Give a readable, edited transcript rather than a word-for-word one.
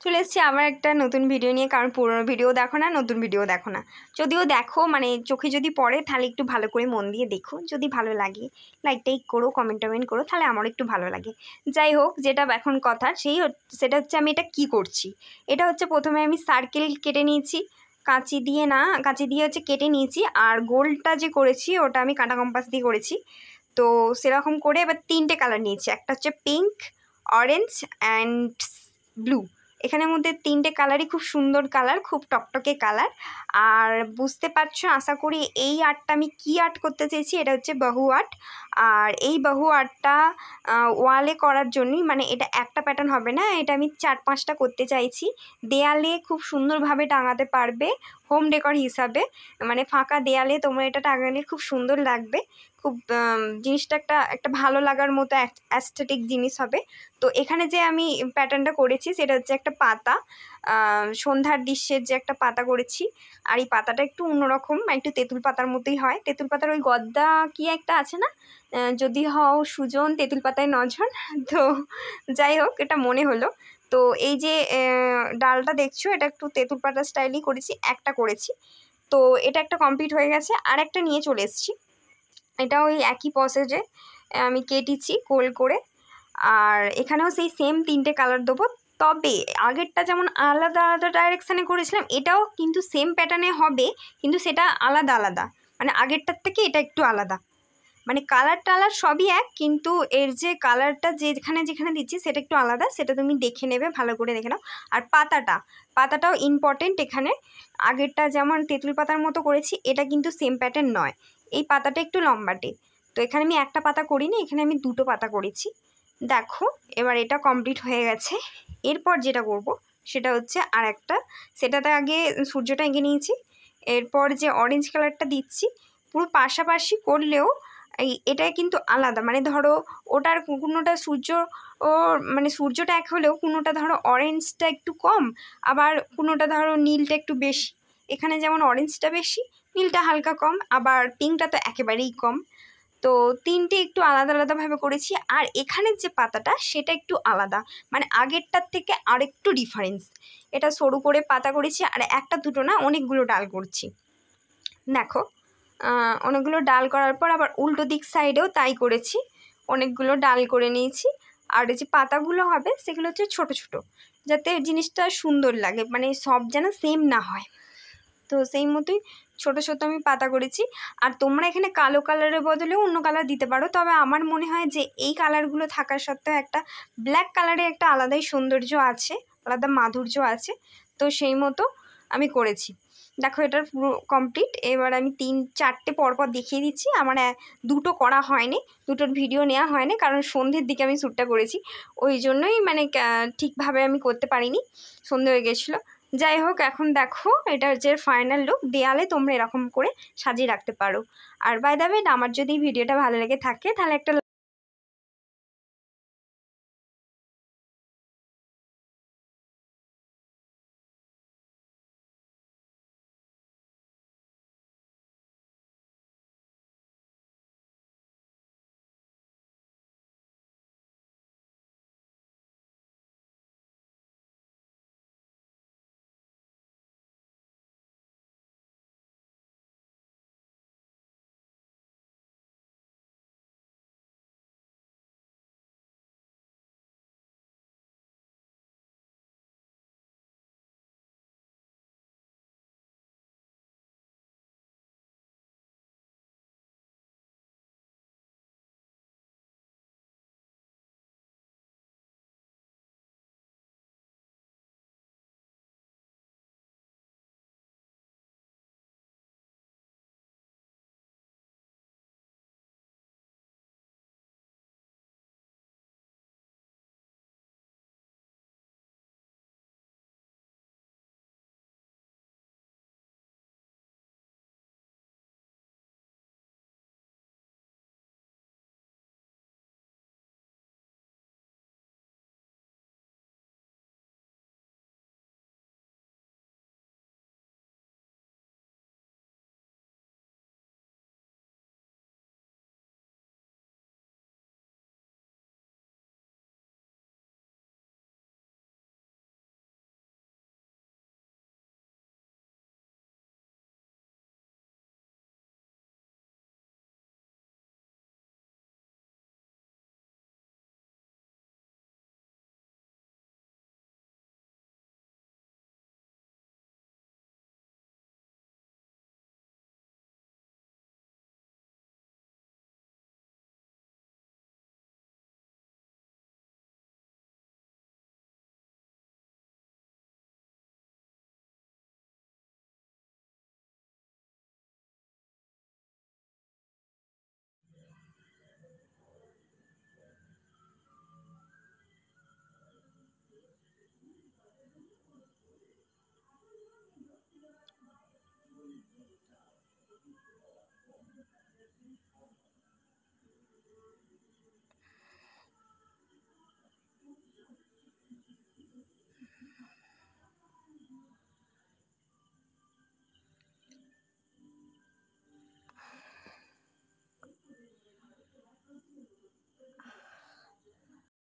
চলে এসেছি আবার একটা নতুন ভিডিও নিয়ে। কারণ পুরনো ভিডিও দেখো না, নতুন ভিডিও দেখো না, যদিও দেখো মানে চোখে যদি পড়ে তাহলে একটু ভালো করে মন দিয়ে দেখো। যদি ভালো লাগে লাইক টাইক করো, কমেন্ট করো, তাহলে আমারও একটু ভালো লাগে। যাই হোক, যেটা এখন কথা সেটা হচ্ছে আমি এটা কি করছি। এটা হচ্ছে প্রথমে আমি সার্কেল কেটে নিয়েছি, কাঁচি দিয়ে হচ্ছে কেটে নিয়েছি। আর গোলটা যে করেছি ওটা আমি কাঁটা কম্পাস দিয়ে করেছি। তো সেরকম করে এবার 3টে কালার নিয়েছি, একটা হচ্ছে পিঙ্ক, অরেঞ্জ অ্যান্ড ব্লু। এখানের মধ্যে 3টে কালারই খুব সুন্দর কালার, খুব টকটকে কালার। আর বুঝতে পারছো আশা করি এই আর্টটা আমি কি আর্ট করতে চেয়েছি। এটা হচ্ছে বাহু আর্ট। আর এই বাহু আর্টটা ওয়ালে করার জন্যই, মানে এটা একটা প্যাটার্ন হবে না, এটা আমি 4-5টা করতে চাইছি। দেয়ালে খুব সুন্দরভাবে টাঙাতে পারবে হোম ডেকর হিসাবে, মানে ফাঁকা দেয়ালে তোমরা এটা টাঙালে খুব সুন্দর লাগবে। খুব জিনিসটা একটা ভালো লাগার মতো অ্যাস্থেটিক জিনিস হবে। তো এখানে যে আমি প্যাটার্নটা করেছি সেটা হচ্ছে একটা পাতা, সন্ধ্যার দৃশ্যের যে একটা পাতা করেছি। আর এই পাতাটা একটু অন্যরকম, একটু তেঁতুল পাতার মতোই হয়। তেঁতুল পাতার ওই গদ্দা কি একটা আছে না, যদি হও সুজন তেঁতুল পাতায় নজন। তো যাই হোক, এটা মনে হলো। তো এই যে ডালটা দেখছো, এটা একটু তেঁতুল পাতা স্টাইলই করেছি, একটা করেছি। তো এটা একটা কমপ্লিট হয়ে গেছে, আর একটা নিয়ে চলে এসেছি। এটা ওই একই প্রসেসে আমি কেটেছি গোল করে। আর এখানেও সেই সেম 3টে কালার দেবো। তবে আগেরটা যেমন আলাদা আলাদা ডাইরেকশানে করেছিলাম, এটাও কিন্তু সেম প্যাটার্নে হবে, কিন্তু সেটা আলাদা আলাদা। মানে আগেরটার থেকে এটা একটু আলাদা, মানে কালার টালার সবই এক, কিন্তু এর যে কালারটা যেখানে দিচ্ছি সেটা একটু আলাদা। সেটা তুমি দেখে নেবে, ভালো করে দেখে নাও। আর পাতাটাও ইম্পর্টেন্ট এখানে। আগেরটা যেমন তেঁতুল পাতার মতো করেছি, এটা কিন্তু সেম প্যাটার্ন নয়। এই পাতাটা একটু লম্বাটে। তো এখানে আমি একটা পাতা করিনি, এখানে আমি 2টো পাতা করেছি। দেখো, এবার এটা কমপ্লিট হয়ে গেছে। এরপর যেটা করব সেটা হচ্ছে আর একটা, সেটাতে আগে সূর্যটা এঁকে নিয়েছি। এরপর যে অরেঞ্জ কালারটা দিচ্ছি, পুরো পাশাপাশি করলেও এটা কিন্তু আলাদা। মানে ধরো ওটার কোনোটা সূর্য ও মানে সূর্যটা এক হলেও কোনোটা ধরো অরেঞ্জটা একটু কম, আবার কোনোটা ধরো নীলটা একটু বেশি। এখানে যেমন অরেঞ্জটা বেশি, নীলটা হালকা কম, আবার পিঙ্কটা তো একেবারেই কম। তো 3টে একটু আলাদা আলাদাভাবে করেছি। আর এখানের যে পাতাটা সেটা একটু আলাদা, মানে আগেরটার থেকে আরেকটু ডিফারেন্স। এটা সরু করে পাতা করেছি, আর একটা দুটো না, অনেকগুলো ডাল করছি। দেখো, অনেকগুলো ডাল করার পর আবার উল্টো দিক সাইডেও তাই করেছি, অনেকগুলো ডাল করে নিয়েছি। আর যে পাতাগুলো হবে সেগুলো হচ্ছে ছোট ছোট, যাতে জিনিসটা সুন্দর লাগে, মানে সব যেন সেম না হয়। তো সেই মতোই ছোট ছোট আমি পাতা করেছি। আর তোমরা এখানে কালো কালারের বদলে অন্য কালার দিতে পারো, তবে আমার মনে হয় যে এই কালারগুলো থাকার সত্ত্বেও একটা ব্ল্যাক কালারে একটা আলাদাই সৌন্দর্য আছে, আলাদা মাধুর্য আছে। তো সেই মতো আমি করেছি। দেখো, এটার পুরো কমপ্লিট। এবার আমি 3-4টে পরপর দেখিয়ে দিচ্ছি। আমার 2টো করা হয়নি, 2টোর ভিডিও নেওয়া হয়নি, কারণ সন্ধ্যের দিকে আমি শ্যুটটা করেছি। ওই জন্যই মানে ঠিকভাবে আমি করতে পারিনি, সন্ধে হয়ে গেছিলো। যাই হোক, এখন দেখো এটা হচ্ছে ফাইনাল লুক। দেয়ালে তোমরা এরকম করে সাজিয়ে রাখতে পারো। আর বাই দ্য ওয়ে, আমার যদি ভিডিওটা ভালো লেগে থাকে তাহলে একটা